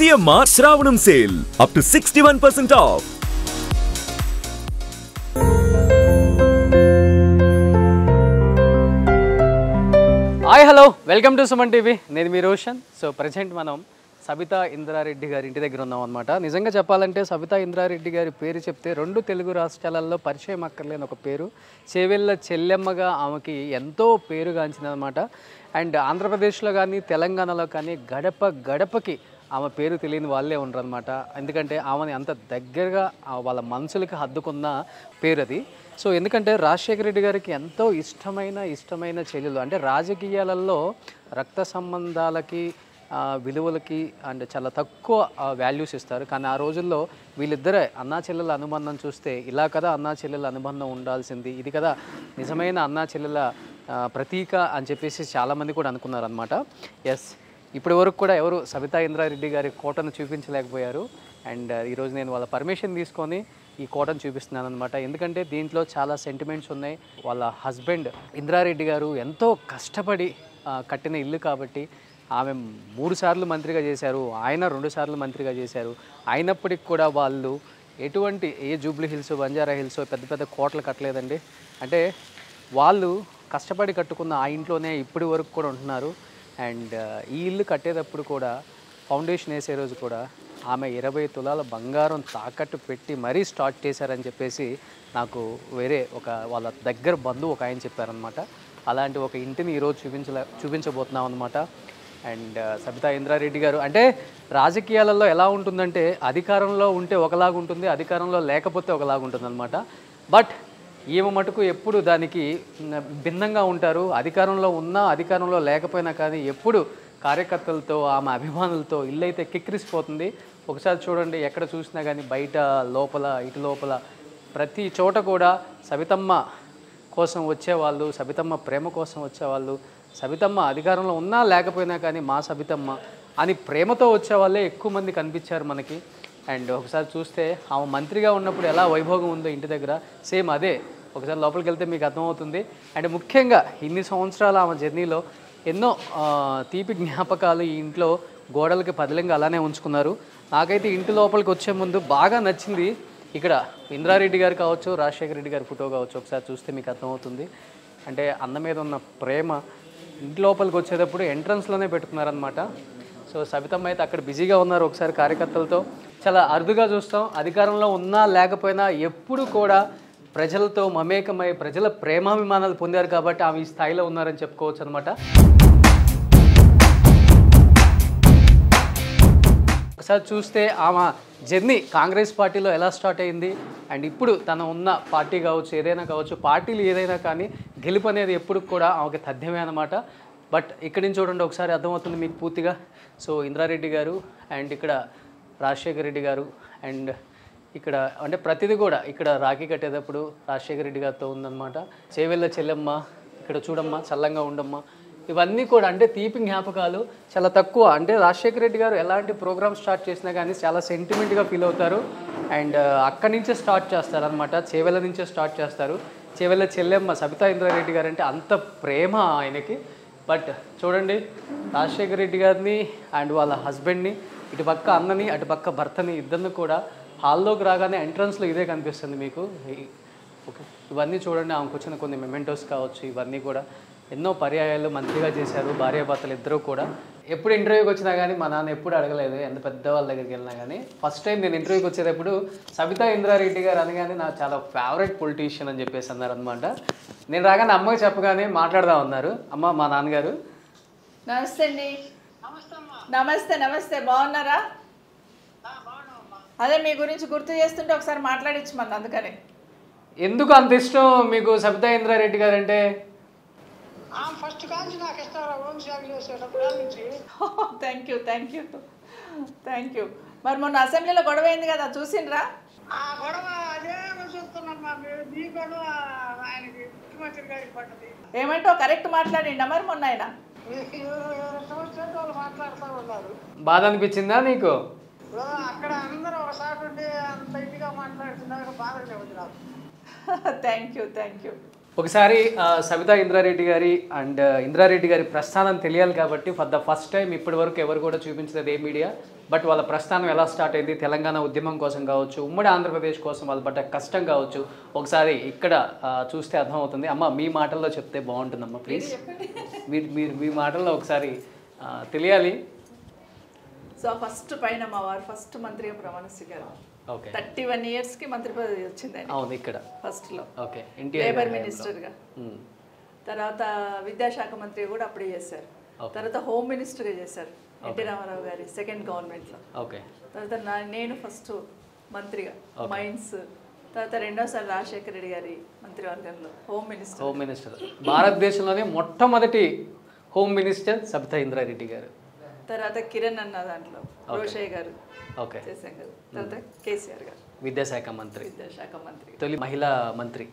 CMR Shravanam sale up to 61% off. Hi hello welcome to Suman TV. నేను మీ Roshan. So present మనం సబితా ఇంద్రారెడ్డి గారి ఇంటి దగ్గర ఉన్నాం అనమాట. నిజంగా చెప్పాలంటే సబితా ఇంద్రారెడ్డి గారి పేరు చెప్తే రెండు తెలుగు రాష్ట్రాలలో పరిచయం అక్కర్లేని ఒక పేరు. చేవెళ్ళ చెల్లెమ్మగా ఆమెకి ఎంతో పేరుగాంచిందనమాట. అండ్ ఆంధ్రప్రదేశ్లో కానీ తెలంగాణలో కానీ గడప గడపకి ఆమె పేరు తెలియని వాళ్ళే ఉండరు అనమాట. ఎందుకంటే ఆమెని అంత దగ్గరగా వాళ్ళ మనసులకి హద్దుకున్న పేరు అది. సో ఎందుకంటే రాజశేఖర రెడ్డి గారికి ఎంతో ఇష్టమైన చెల్లెలు. అంటే రాజకీయాలలో రక్త సంబంధాలకి విలువలకి అండ్ చాలా తక్కువ వాల్యూస్ ఇస్తారు. కానీ ఆ రోజుల్లో వీళ్ళిద్దరే అన్నా చెల్లెల అనుబంధం చూస్తే ఇలా కదా అన్నా చెల్లెల అనుబంధం ఉండాల్సింది, ఇది కదా నిజమైన అన్నా చెల్లెల ప్రతీక అని చెప్పేసి చాలామంది కూడా అనుకున్నారనమాట. ఎస్, ఇప్పటి వరకు కూడా ఎవరు సబితా ఇంద్రారెడ్డి గారి కోటను చూపించలేకపోయారు. అండ్ ఈరోజు నేను వాళ్ళ పర్మిషన్ తీసుకొని ఈ కోటను చూపిస్తున్నాను అనమాట. ఎందుకంటే దీంట్లో చాలా సెంటిమెంట్స్ ఉన్నాయి. వాళ్ళ హస్బెండ్ ఇంద్రారెడ్డి గారు ఎంతో కష్టపడి కట్టిన ఇల్లు కాబట్టి ఆమె 3 సార్లు మంత్రిగా చేశారు, ఆయన 2 సార్లు మంత్రిగా చేశారు. అయినప్పటికి కూడా వాళ్ళు ఎటువంటి జూబ్లీ హిల్స్, బంజారా హిల్స్ పెద్ద పెద్ద కోటలు కట్టలేదండి. అంటే వాళ్ళు కష్టపడి కట్టుకున్న ఆ ఇంట్లోనే ఇప్పటి వరకు కూడా ఉంటున్నారు. అండ్ ఈ ఇల్లు కట్టేటప్పుడు కూడా ఫౌండేషన్ వేసే రోజు కూడా ఆమె 20 తులాల బంగారం తాకట్టు పెట్టి మరీ స్టార్ట్ చేశారని చెప్పేసి నాకు వేరే వాళ్ళ దగ్గర బంధువు ఒక ఆయన చెప్పారనమాట. అలాంటి ఒక ఇంటిని ఈరోజు చూపించబోతున్నాం అనమాట. అండ్ సబితా ఇంద్రారెడ్డి గారు అంటే రాజకీయాలలో ఎలా ఉంటుందంటే అధికారంలో ఉంటే ఒకలాగా ఉంటుంది, అధికారంలో లేకపోతే ఒకలాగా ఉంటుంది అనమాట. బట్ ఈమె మటుకు ఎప్పుడు దానికి భిన్నంగా ఉంటారు. అధికారంలో ఉన్నా అధికారంలో లేకపోయినా కానీ ఎప్పుడు కార్యకర్తలతో ఆమె అభిమానులతో ఇల్లు అయితే కిక్కిరిసిపోతుంది. ఒకసారి చూడండి, ఎక్కడ చూసినా కానీ బయట లోపల ఇటు లోపల ప్రతి చోట కూడా సబితమ్మ కోసం వచ్చేవాళ్ళు, సబితమ్మ ప్రేమ కోసం వచ్చేవాళ్ళు, సబితమ్మ అధికారంలో ఉన్నా లేకపోయినా కానీ మా సబితమ్మ అని ప్రేమతో వచ్చేవాళ్ళే ఎక్కువ మంది కనిపించారు మనకి. అండ్ ఒకసారి చూస్తే ఆమె మంత్రిగా ఉన్నప్పుడు ఎలా వైభోగం ఉందో ఇంటి దగ్గర సేమ్ అదే ఒకసారి లోపలికి వెళ్తే మీకు అర్థమవుతుంది. అండ్ ముఖ్యంగా ఇన్ని సంవత్సరాల ఆమె జర్నీలో ఎన్నో తీపి జ్ఞాపకాలు ఈ ఇంట్లో గోడలకి పదిలంగా అలానే ఉంచుకున్నారు. నాకైతే ఇంటి లోపలికి వచ్చే ముందు బాగా నచ్చింది ఇక్కడ ఇంద్రారెడ్డి గారు కావచ్చు, రాజశేఖర రెడ్డి గారి ఫోటో కావచ్చు. ఒకసారి చూస్తే మీకు అర్థమవుతుంది. అంటే అన్న మీద ఉన్న ప్రేమ ఇంటి లోపలికి వచ్చేటప్పుడు ఎంట్రన్స్లోనే పెట్టుకున్నారనమాట. సో సబితమ్మ అయితే అక్కడ బిజీగా ఉన్నారు. ఒకసారి కార్యకర్తలతో చాలా అరుదుగా చూస్తాం. అధికారంలో ఉన్నా లేకపోయినా ఎప్పుడు కూడా ప్రజలతో మమేకమై ప్రజల ప్రేమాభిమానాలు పొందారు కాబట్టి ఆమె ఈ స్థాయిలో ఉన్నారని చెప్పుకోవచ్చు అనమాట. ఒకసారి చూస్తే ఆమె జర్నీ కాంగ్రెస్ పార్టీలో ఎలా స్టార్ట్ అయింది అండ్ ఇప్పుడు తను ఉన్న పార్టీ కావచ్చు, ఏదైనా కావచ్చు, పార్టీలు ఏదైనా కానీ గెలుపు అనేది ఎప్పుడు కూడా ఆమెకి తథ్యమే అనమాట. బట్ ఇక్కడి నుంచి చూడండి, ఒకసారి అర్థమవుతుంది మీకు పూర్తిగా. సో ఇంద్రారెడ్డి గారు అండ్ ఇక్కడ రాజశేఖర రెడ్డి గారు అండ్ ఇక్కడ అంటే ప్రతిదీ కూడా ఇక్కడ రాఖీ కట్టేటప్పుడు రాజశేఖర రెడ్డి గారితో ఉందన్నమాట. చేవెళ్ళ చెల్లెమ్మ ఇక్కడ చూడమ్మా, చల్లంగా ఉండమ్మా, ఇవన్నీ కూడా అంటే తీపి జ్ఞాపకాలు చాలా తక్కువ. అంటే రాజశేఖర రెడ్డి గారు ఎలాంటి ప్రోగ్రామ్ స్టార్ట్ చేసినా కానీ చాలా సెంటిమెంట్గా ఫీల్ అవుతారు. అండ్ అక్కడి నుంచే స్టార్ట్ చేస్తారనమాట, చేవెళ్ళ నుంచే స్టార్ట్ చేస్తారు. చేవెళ్ళ చెల్లెమ్మ సబితా ఇంద్రారెడ్డి గారు అంటే అంత ప్రేమ ఆయనకి. బట్ చూడండి, రాజశేఖర రెడ్డి గారిని అండ్ వాళ్ళ హస్బెండ్ని, ఇటు పక్క అన్నని అటు పక్క భర్తని ఇద్దరిని కూడా హాల్లోకి రాగానే ఎంట్రన్స్లో ఇదే కనిపిస్తుంది మీకు. ఓకే, ఇవన్నీ చూడండి, ఆమెకు వచ్చిన కొన్ని మెమెంటోస్ కావచ్చు. ఇవన్నీ కూడా ఎన్నో పర్యాయాలు మంత్రిగా చేశారు భార్యాభర్తలు ఇద్దరూ కూడా. ఎప్పుడు ఇంటర్వ్యూకి వచ్చినా కానీ మా నాన్న ఎప్పుడు అడగలేదు ఎంత పెద్దవాళ్ళ దగ్గరికి వెళ్ళినా కానీ. ఫస్ట్ టైం నేను ఇంటర్వ్యూకి వచ్చేటప్పుడు సబితా ఇంద్రారెడ్డి గారు అనగానే నాకు చాలా ఫేవరెట్ పొలిటీషియన్ అని చెప్పేసి అన్నారు అనమాట. నేను రాగానే అమ్మకి చెప్పగానే మాట్లాడదాం అన్నారు. అమ్మ, మా నాన్నగారు. నమస్తే అండి. నమస్తే నమస్తే, బాగున్నారా? అదే మీ గురించి గుర్తు చేస్తుంటే ఒకసారి మాట్లాడించు మన. అందుకని ఎందుకు అంత ఇష్టం మీకు సబితా ఇంద్రారెడ్డి గారు అంటే? ఫస్ట్ కాల్చి నాకు ఇస్తారా హోమ్ సేవ చేసేటప్పుడు నుంచి. Thank you thank you thank you. మరి మొన్న అసెంబ్లీలో గొడవ అయింది కదా, చూసిండ్రా? ఆ గొడవ అదే చూస్తున్నాను మా మీ గొడవ ఆయనకి ముఖ్యమంత్రి గారికి పడ్డది. ఏమంటో కరెక్ట్ మాట్లాడిండా మరి మొన్న ఆయన? సంవత్సరాలు వాళ్ళు మాట్లాడుతూ ఉన్నారు. బాధ అనిపించిందా నీకు? అక్కడ అందరూ ఒకసారి ఉండి అంత ఇదిగా మాట్లాడుతున్నారు, బాధగా ఉంది నాకు. Thank you thank you. ఒకసారి సబితా ఇంద్రారెడ్డి గారి అండ్ ఇంద్రారెడ్డి గారి ప్రస్థానం తెలియాలి కాబట్టి ఫర్ ద ఫస్ట్ టైం ఇప్పటి వరకు ఎవరు కూడా చూపించలేదు ఏ మీడియా, బట్ వాళ్ళ ప్రస్థానం ఎలా స్టార్ట్ అయింది, తెలంగాణ ఉద్యమం కోసం కావచ్చు, ఉమ్మడి ఆంధ్రప్రదేశ్ కోసం వాళ్ళు పడ్డ కష్టం కావచ్చు, ఒకసారి ఇక్కడ చూస్తే అర్థమవుతుంది. అమ్మ మీ మాటల్లో చెప్తే బాగుంటుందమ్మా ప్లీజ్. మీరు మీ మాటల్లో ఒకసారి తెలియాలి. సో ఫస్ట్ పైన మా వారు ఫస్ట్ మంత్రిగా ప్రమాణ స్వీకారం. 31 yearsకి మంత్రి పదవి వచ్చింది. అవును, ఇక్కడ ఫస్ట్లో లేబర్ మినిస్టర్గా, తర్వాత విద్యాశాఖ మంత్రి కూడా అప్పుడే చేశారు. తర్వాత హోమ్ మినిస్టర్గా చేశారు ఎన్టీ రామారావు గారి సెకండ్ గవర్నమెంట్లో. తర్వాత నేను ఫస్ట్ మంత్రిగా మైన్స్, తర్వాత రెండోసారి రాజశేఖర రెడ్డి గారి మంత్రివర్గంలో హోమ్ మినిస్టర్. భారతదేశంలోనే మొట్టమొదటి హోమ్ మినిస్టర్ సబితా ఇంద్రారెడ్డి గారు. తర్వాత కిరణ్ అన్న దాంట్లో రోషయ్య గారు చేశాం కదా. తర్వాత కేసీఆర్ గారు విద్యాశాఖ మంత్రి, తొలి మహిళా మంత్రి.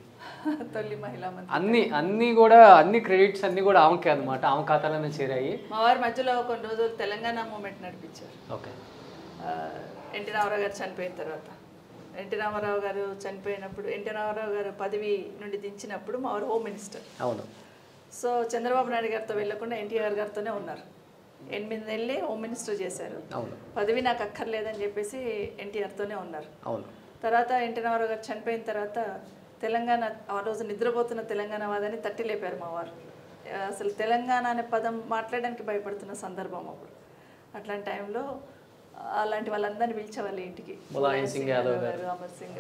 అన్ని కూడా అన్ని క్రెడిట్స్ అన్ని కూడా ఆమెకే అనమాట, ఆమె ఖాతాలోనే చేరాయి. మా వారి మధ్యలో కొన్ని రోజులు తెలంగాణ మూమెంట్ నడిపించారు. ఎన్టీ రామారావు గారు చనిపోయిన తర్వాత, ఎన్టీ రామారావు గారు చనిపోయినప్పుడు, ఎన్టీ రామారావు గారు పదవి నుండి దించినప్పుడు మా వారు హోమ్ మినిస్టర్. అవును. సో చంద్రబాబు నాయుడు గారితో వెళ్లకుండా ఎన్టీఆర్ గారితోనే ఉన్నారు. 8 నెలలే హోమ్ మినిస్టర్ చేశారు. పదవి నాకు అక్కర్లేదని చెప్పేసి ఎన్టీఆర్తోనే ఉన్నారు. తర్వాత ఎన్టీ రామారావు గారు చనిపోయిన తర్వాత తెలంగాణ, ఆ రోజు నిద్రపోతున్న తెలంగాణ వాదాన్ని తట్టి లేపారు మా వారు. అసలు తెలంగాణ అనే పదం మాట్లాడడానికి భయపడుతున్న సందర్భం అప్పుడు. అట్లాంటి టైంలో అలాంటి వాళ్ళందరినీ పిలిచేవాళ్ళు ఇంటికి. అమర్ సింగ్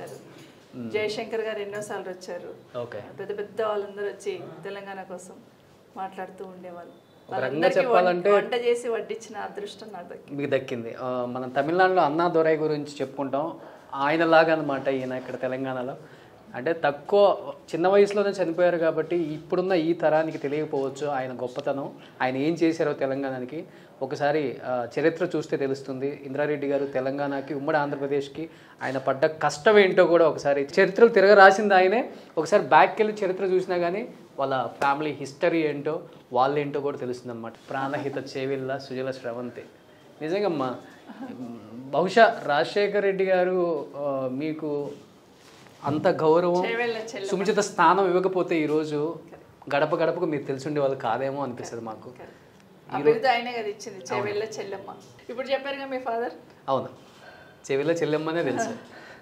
గారు, జయశంకర్ గారు ఎన్నోసార్లు వచ్చారు. పెద్ద పెద్ద వాళ్ళందరూ వచ్చి తెలంగాణ కోసం మాట్లాడుతూ ఉండేవాళ్ళు. చెప్పాలంటే వంట చేసి వడ్డించిన అదృష్టం మీకు దక్కింది. మనం తమిళనాడులో అన్నా దొరై గురించి చెప్పుకుంటాం, ఆయనలాగా అనమాట ఈయన ఇక్కడ తెలంగాణలో. అంటే తక్కువ చిన్న వయసులోనే చనిపోయారు కాబట్టి ఇప్పుడున్న ఈ తరానికి తెలియకపోవచ్చు ఆయన గొప్పతనం, ఆయన ఏం చేశారో తెలంగాణకి. ఒకసారి చరిత్ర చూస్తే తెలుస్తుంది. ఇంద్రారెడ్డి గారు తెలంగాణకి, ఉమ్మడి ఆంధ్రప్రదేశ్కి ఆయన పడ్డ కష్టం ఏంటో కూడా ఒకసారి చరిత్రలు తిరగ రాసింది ఆయనే. ఒకసారి బ్యాక్కి వెళ్ళి చరిత్ర చూసినా కానీ వాళ్ళ ఫ్యామిలీ హిస్టరీ ఏంటో, వాళ్ళేంటో కూడా తెలుస్తుంది అనమాట. ప్రాణహిత చేవిల్ల సుజల స్రవంతి. నిజంగా బహుశా రాజశేఖర రెడ్డి గారు మీకు అంత గౌరవం, సుముచిత స్థానం ఇవ్వకపోతే ఈరోజు గడప గడపకు మీరు తెలిసిండే వాళ్ళు కాదేమో అనిపిస్తుంది మాకు. ఇప్పుడు చెప్పారుగా మీ ఫాదర్. అవును, చెవిలో చెల్లెమ్మనే తెలుసు.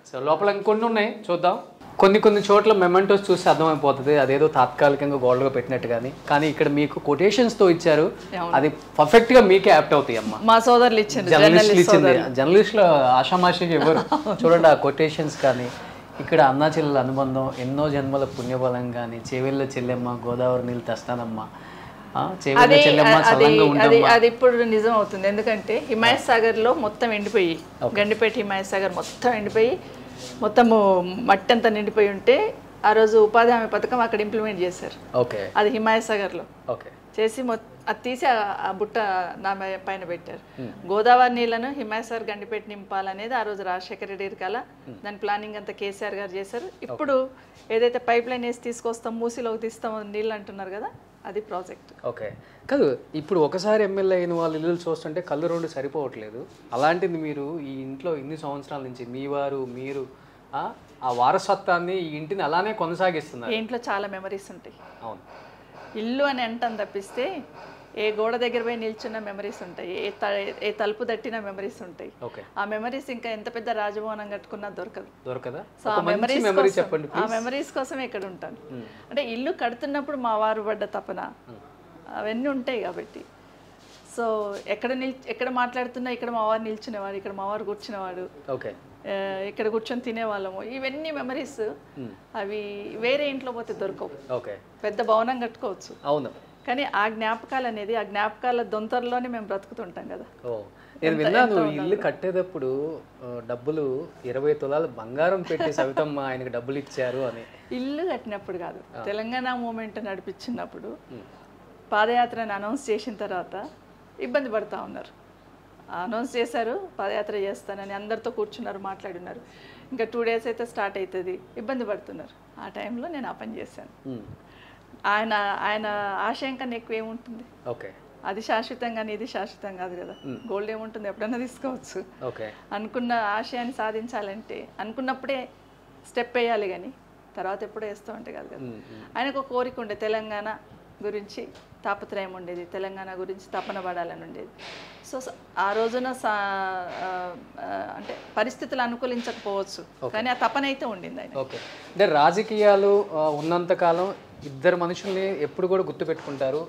సో లోపల ఇంకొన్ని ఉన్నాయి, చూద్దాం. కొన్ని చోట్ల మెమెంటోస్ చూస్తే అర్థమైపోతుంది అదేదో తాత్కాలికంగా గోల్డ్గా పెట్టినట్టు. కానీ ఇక్కడ మీకు కొటేషన్స్తో ఇచ్చారు, అది పర్ఫెక్ట్గా మీకే యాప్ట్ అవుతాయి అమ్మ. మా సోదరులు ఇచ్చింది, జర్నలిస్టులు ఆషామాషిగా ఎవరు చూడండి. ఆ కొటేషన్స్ కానీ, ఇక్కడ అన్నా చెల్లెల అనుబంధం, ఎన్నో జన్మల పుణ్యబలం కానీ, చెవిళ్ళ చెల్లెమ్మ గోదావరి నీళ్ళు తెస్తానమ్మ, అది ఇప్పుడు నిజం అవుతుంది. ఎందుకంటే హిమాయత్ సాగర్ లో మొత్తం ఎండిపోయి, గండిపేట హిమాయత్ సాగర్ మొత్తం ఎండిపోయి, మొత్తము మట్టి అంతా నిండిపోయి ఉంటే ఆ రోజు ఉపాధి హామీ పథకం అక్కడ ఇంప్లిమెంట్ చేశారు. అది హిమాయత్ సాగర్ లో చేసి అది తీసి ఆ బుట్ట నా పైన పెట్టారు. గోదావరి నీళ్లను హిమాయత్ సాగర్ గండిపేట నింపాలనేది ఆ రోజు రాజశేఖర రెడ్డి కల. దాని ప్లానింగ్ అంతా కేసీఆర్ గారు చేశారు. ఇప్పుడు ఏదైతే పైప్ లైన్ వేసి తీసుకొస్తాం, మూసిలోకి తీస్తాం నీళ్ళు అంటున్నారు కదా, అది ప్రాజెక్ట్. కాదు, ఇప్పుడు ఒకసారి ఎమ్మెల్యే అయిన వాళ్ళ ఇల్లు చూస్తుంటే కళ్ళు రెండు సరిపోవట్లేదు. అలాంటిది మీరు ఈ ఇంట్లో ఇన్ని సంవత్సరాల నుంచి మీరు ఆ వారసత్వాన్ని, ఈ ఇంటిని అలానే కొనసాగిస్తున్నారు. ఇంట్లో చాలా మెమరీస్ ఉంటాయి. అవును, ఇల్లు అని అంటాం తప్పిస్తే ఏ గోడ దగ్గర పోయి నిల్చున్న మెమరీస్ ఉంటాయి, ఏ తలుపు తట్టిన మెమరీస్ ఉంటాయి. ఆ మెమరీస్ ఇంకా ఎంత పెద్ద రాజభవనం కట్టుకున్నా దొరకదా. సో ఆ మెమరీస్ కోసమే ఇక్కడ ఉంటాను. అంటే ఇల్లు కడుతున్నప్పుడు మా వారు పడ్డ తపన అవన్నీ ఉంటాయి కాబట్టి. సో ఎక్కడ మాట్లాడుతున్నా ఇక్కడ మా వారు నిల్చునేవాడు, ఇక్కడ మా వారు కూర్చునేవాడు, ఇక్కడ కూర్చొని తినేవాళ్ళము. ఇవన్నీ మెమరీస్ అవి వేరే ఇంట్లో పోతే దొరకవు. పెద్ద భవనం కట్టుకోవచ్చు, అవును, కానీ ఆ జ్ఞాపకాలు అనేది, ఆ జ్ఞాపకాల దొంతరలోనే మేము బ్రతుకుతుంటాం కదా. నేను విన్నాను ఇల్లు కట్టేటప్పుడు డబ్బులు 20 తులాలు బంగారం పెట్టి సవితమ్మ ఆయనకు డబ్బులు ఇచ్చారు అని. ఇల్లు కట్టినప్పుడు కాదు, తెలంగాణ మూమెంట్ నడిపించినప్పుడు పాదయాత్రని అనౌన్స్ చేసిన తర్వాత ఇబ్బంది పడుతూ ఉన్నారు. అనౌన్స్ చేశారు పాదయాత్ర చేస్తానని, అందరితో కూర్చున్నారు, మాట్లాడున్నారు. ఇంకా 2 days అయితే స్టార్ట్ అవుతుంది, ఇబ్బంది పడుతున్నారు. ఆ టైంలో నేను ఆ పని చేశాను. ఆయన ఆశయం కన్నా ఎక్కువ ఏముంటుంది? అది శాశ్వతం కానీ ఇది శాశ్వతం కాదు కదా. గోల్డ్ ఏముంటుంది, ఎప్పుడైనా తీసుకోవచ్చు. అనుకున్న ఆశయాన్ని సాధించాలంటే అనుకున్నప్పుడే స్టెప్ వేయాలి, కానీ తర్వాత ఎప్పుడో వేస్తూ ఉంటే కాదు కదా. ఆయనకు ఒక కోరిక ఉండే తెలంగాణ గురించి తాపత్రయం ఉండేది, తెలంగాణ గురించి తపన పడాలని ఉండేది. సో ఆ రోజున అంటే పరిస్థితులు అనుకూలించకపోవచ్చు, కానీ ఆ తపన అయితే ఉండింది ఆయన. ఓకే, అంటే రాజకీయాలు ఉన్నంతకాలం ఇద్దరు మనుషుల్ని ఎప్పుడు కూడా గుర్తుపెట్టుకుంటారు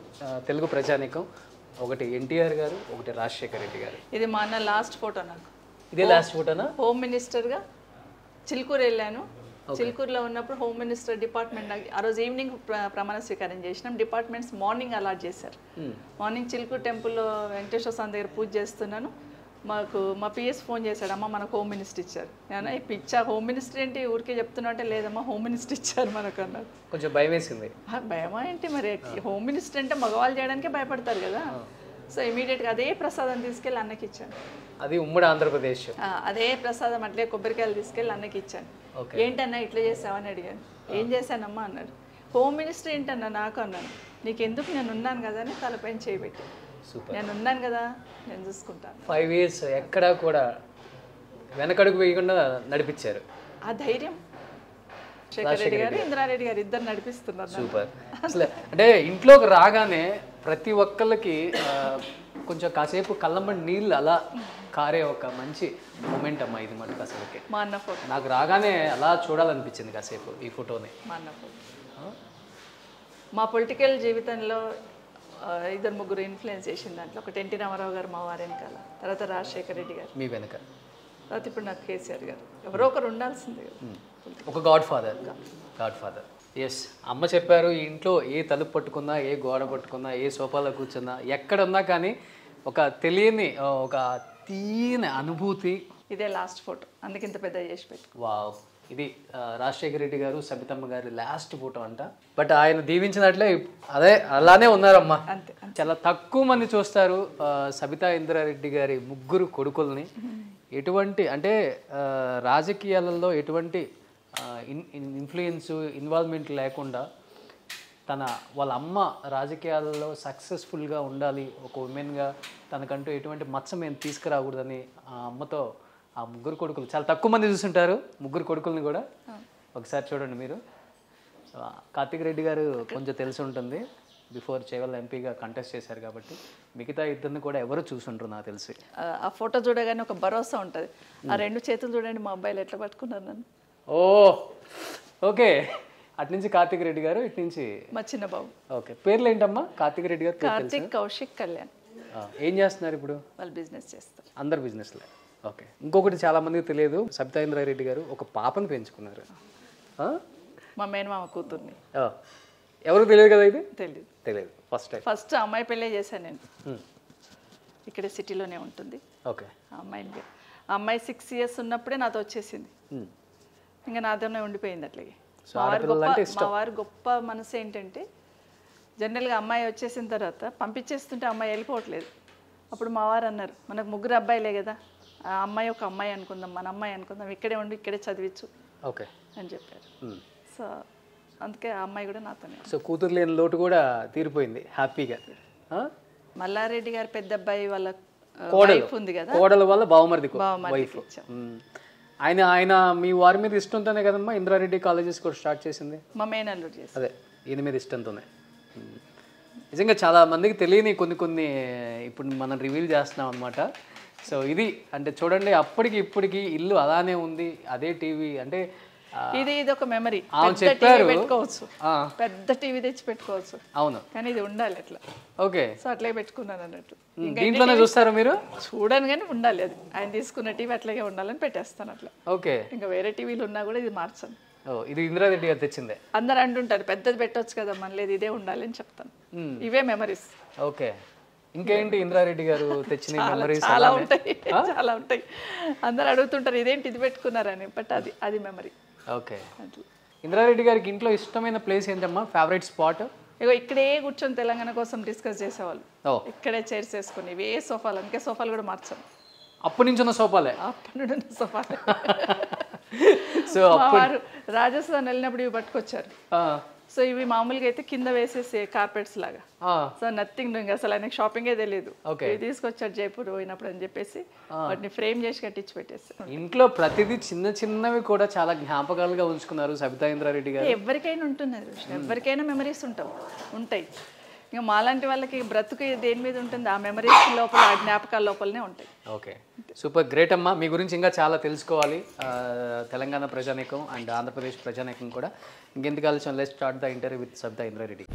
తెలుగు ప్రజానీకం. ఒకటి ఎన్టీఆర్ గారు, ఒకటి రాజశేఖర రెడ్డి గారు. ఇది మా అన్న లాస్ట్ ఫోటో. నాకు ఇదే లాస్ట్ ఫోటోనా? హోమ్ మినిస్టర్గా చిలుకూరు వెళ్ళాను. చిలుకూరులో ఉన్నప్పుడు హోమ్ మినిస్టర్ డిపార్ట్మెంట్ ఆ రోజు ఈవినింగ్ ప్రమాణ స్వీకారం చేసినాం. డిపార్ట్మెంట్స్ మార్నింగ్ అలాట్ చేశారు. మార్నింగ్ చిలుకూరు టెంపుల్లో వెంకటేశ్వర స్వామి దగ్గర పూజ చేస్తున్నాను. మాకు మా పిఎస్ ఫోన్ చేశాడు, అమ్మ మనకు హోమ్ మినిస్టర్ ఇచ్చారు. నేను ఇచ్చా, హోమ్ మినిస్టర్ ఏంటి ఊరికే చెప్తున్నా అంటే, లేదమ్మా హోమ్ మినిస్టర్ ఇచ్చారు మనకు అన్నారు. కొంచెం భయం వేసింది. భయమా ఏంటి మరి, హోమ్ మినిస్టర్ అంటే మగవాళ్ళు చేయడానికే భయపడతారు కదా. సో ఇమీడియట్గా అదే ప్రసాదం తీసుకెళ్ళి అన్నకి ఇచ్చాను. అది ఉమ్మడి ఆంధ్రప్రదేశ్. అదే ప్రసాదం అట్లే కొబ్బరికాయలు తీసుకెళ్ళి అన్నకి ఇచ్చాను. ఏంటన్నా ఇట్లా చేసావని అడిగాను. ఏం చేశానమ్మా అన్నాడు. హోమ్ మినిస్టర్ ఏంటన్నా నాకు అన్నాను. నీకెందుకు, నేను ఉన్నాను కదా అని తలపైన చేయబెట్టి, నేను ఉన్నాను కదా నేను చూసుకుంటాను. 5 years ఎక్కడా కూడా వెనకడుగు వేయకుండా నడిపించారు. ఆ ధైర్యం శేఖర్ రెడ్డి గారు, ఇంద్రారెడ్డి గారు ఇద్దరు నడిపిస్తున్నారు. సూపర్. అసలు అంటే ఇంట్లోకి రాగానే ప్రతి ఒక్కళ్ళకి కొంచెం కాసేపు కళ్ళమ్మడి నీళ్ళు అలా కారే ఒక మంచి మూమెంట్ అమ్మా ఇది మటుకు. అసలుకి మా అన్న ఫోటో నాకు రాగానే అలా చూడాలనిపించింది కాసేపు ఈ ఫోటోని. మా అన్న ఫోటో. మా పొలిటికల్ జీవితంలో 2-3 ఇన్ఫ్లుయెన్స్ చేసిన దాంట్లో ఒకటి ఎన్టీ రామారావు గారు మా వారి వెనకాల, తర్వాత రాజశేఖర రెడ్డి గారు మీ వెనక, తర్వాత ఇప్పుడు నాకు కేసీఆర్ గారు. ఎవరో ఒకరు ఉండాల్సిందే కదా. ఒక గాడ్ ఫాదర్. ఎస్, అమ్మ చెప్పారు, ఈ ఇంట్లో ఏ తలుపు పట్టుకున్నా, ఏ గోడ పట్టుకున్నా, ఏ సోఫాలో కూర్చున్నా, ఎక్కడున్నా కానీ ఒక తెలియని ఒక తీయని అనుభూతి. ఇదే లాస్ట్ ఫోటో, అందుకే ఇంత పెద్ద చేసి పెట్టు. వావ్, ఇది రాజశేఖర రెడ్డి గారు సబితమ్మ గారి లాస్ట్ ఫోటో అంట. బట్ ఆయన దీవించినట్లే అదే అలానే ఉన్నారమ్మా. అంతే. చాలా తక్కువ మంది చూస్తారు సబితా ఇంద్రారెడ్డి గారి 3 కొడుకుల్ని. ఎటువంటి అంటే రాజకీయాలలో ఎటువంటి ఇన్ఫ్లుయెన్స్ ఇన్వాల్వ్మెంట్ లేకుండా వాళ్ళ అమ్మ రాజకీయాలలో సక్సెస్ఫుల్గా ఉండాలి, ఒక ఉమెన్గా తనకంటూ ఎటువంటి మచ్చ మేము తీసుకురాకూడదని ఆ అమ్మతో ఆ 3 కొడుకులు, చాలా తక్కువ మంది చూస్తుంటారు 3 కొడుకుల్ని కూడా. ఒకసారి చూడండి మీరు. కార్తిక్ రెడ్డి గారు కొంచెం తెలిసి ఉంటుంది, బిఫోర్ చేవల్ ఎంపీగా కంటెస్ట్ చేశారు కాబట్టి. మిగతా ఇద్దరిని కూడా ఎవరు చూసుంటారు నాకు తెలిసి. ఆ ఫోటో చూడగానే ఒక భరోసా ఉంటుంది. ఆ 2 చేతులు చూడండి మా అబ్బాయిలు ఎట్లా పట్టుకున్నారు నన్ను. ఓ ఓకే, అటు నుంచి కార్తిక్ రెడ్డి గారు, ఇటు నుంచి మా చిన్న బాబు. ఓకే, పేర్లు ఏంటమ్మా? కార్తిక్ రెడ్డి గారు, కార్తిక్, కౌశిక్, కళ్యాణ్. ఏం చేస్తున్నారు ఇప్పుడు? వాళ్ళు బిజినెస్ చేస్తారు. అందరు బిజినెస్లే. ఓకే, ఇంకొకటి చాలా మందికి తెలియదు, సబితా ఇంద్రారెడ్డి గారు ఒక పాపను పెంచుకున్నారు. మా మేనమామ కూతుర్ని. ఎవరికి తెలియదు కదా ఇది? తెలియదు. ఫస్ట్ అమ్మాయి పెళ్ళే చేశాను నేను. ఇక్కడ సిటీలోనే ఉంటుంది. ఓకే, ఆ అమ్మాయి 6 years ఉన్నప్పుడే నాతో వచ్చేసింది. ఇంకా నాతోనే ఉండిపోయింది అట్లాగే. మా వారి గొప్ప మనసు ఏంటంటే, జనరల్గా అమ్మాయి వచ్చేసిన తర్వాత పంపించేస్తుంటే అమ్మాయి వెళ్ళిపోవట్లేదు. అప్పుడు మా వారు అన్నారు, మనకు 3 అబ్బాయిలే కదా, ఆ అమ్మాయి ఒక అమ్మాయి అనుకుందాం, మన అమ్మాయి అనుకుందాం, ఇక్కడే ఉండి ఇక్కడే చదివించు ఓకే అని చెప్పారు. సో అందుకే ఆ అమ్మాయి కూడా నాతోనే. సో కూతురు లేని లోటు కూడా తీరిపోయింది హ్యాపీగా. మల్లారెడ్డి గారు పెద్ద అబ్బాయి వాళ్ళ కోడలు ఉంది కదా, కోడల వల్ల బావమరిది వైఫ్. ఆయన మీ వారి మీద ఇష్టంతోనే కదమ్మా ఇంద్రారెడ్డి కాలేజెస్ కూడా స్టార్ట్ చేసింది. మా మేనల్లుడు చేసి. అదే, ఈయన మీద ఇష్టంతోనే. నిజంగా చాలా మందికి తెలియని కొన్ని ఇప్పుడు మనం రివీల్ చేస్తున్నాం అనమాట. సో ఇది అంటే చూడండి, అప్పటికి ఇప్పటికి ఇల్లు అలానే ఉంది, అదే టీవీ. అంటే ఇది ఒక మెమరీ. చెప్పారు పెట్టుకోవచ్చు, పెద్ద టీవీ తెచ్చి పెట్టుకోవచ్చు. అవును, కానీ ఇది ఉండాలి అట్లా. ఓకే, సో అట్లే పెట్టుకున్నాను అన్నట్టు. దీంట్లోనే చూస్తారా మీరు? చూడను కానీ ఉండాలి, అది ఆయన తీసుకున్న టీవీ అట్లాగే ఉండాలని పెట్టేస్తాను అట్లా. ఓకే, ఇంకా వేరే టీవీలు ఉన్నా కూడా ఇది మార్చాను. ఇది ఇంద్రారెడ్డి గారు తెచ్చిందే. అందరు అంటుంటారు పెద్దది పెట్టొచ్చు కదా, మన లేదు ఇదే ఉండాలి అని చెప్తాను. ఇవే మెమరీస్. ఓకే, ఇంకేంటి ఇంద్రారెడ్డి గారు తెచ్చిన మెమరీస్? చాలా ఉంటాయి, చాలా ఉంటాయి. అందరు అడుగుతుంటారు ఇదేంటి ఇది పెట్టుకున్నారని, బట్ అది మెమరీ. ఓకే, ఇంద్రారెడ్డి గారికి ఇంట్లో ఇష్టమైన ప్లేస్ ఏంటమ్మా, ఫేవరెట్ స్పాట్? ఇగో ఇక్కడే కూర్చొని తెలంగాణ కోసం డిస్కస్ చేసేవాళ్ళు. ఇక్కడే చైర్స్ వేసుకొని, ఇవే సోఫాలు, అందుకే సోఫాలు కూడా మార్చాను. అప్పటి నుంచి ఉన్న సోఫాలే? అప్పటి నుండి ఉన్న సోఫాలే. సో వారు రాజస్థాన్ వెళ్ళినప్పుడు ఇవి పట్టుకొచ్చారు. సో ఇవి మామూలుగా అయితే కింద వేసేసే కార్పెట్స్ లాగా. సో నథింగ్ డూయింగ్, అసలు ఆయనకు షాపింగే తెలియదు. ఇవి తీసుకొచ్చారు జైపూర్ పోయినప్పుడు అని చెప్పేసి వాటిని ఫ్రేమ్ చేసి కట్టించి పెట్టేస్తారు. ఇంట్లో ప్రతిదీ చిన్నవి కూడా చాలా జ్ఞాపకాలుగా ఉంచుకున్నారు సబితా ఇంద్రారెడ్డి గారు. ఎవరికైనా ఉంటున్నది, ఎవరికైనా మెమరీస్ ఉంటాయి. ఇంకా మాలాంటి వాళ్ళకి బ్రతుకు దేని మీద ఉంటుంది, ఆ మెమరీస్ లోపల, ఆ జ్ఞాపకాల లోపలనే ఉంటాయి. ఓకే, సూపర్, గ్రేట్ అమ్మా. మీ గురించి ఇంకా చాలా తెలుసుకోవాలి తెలంగాణ ప్రజానీకం అండ్ ఆంధ్రప్రదేశ్ ప్రజానీకం కూడా. ఇంకెందుకు ఆలోచన, let's start the interview with Sabitha Indra Reddy.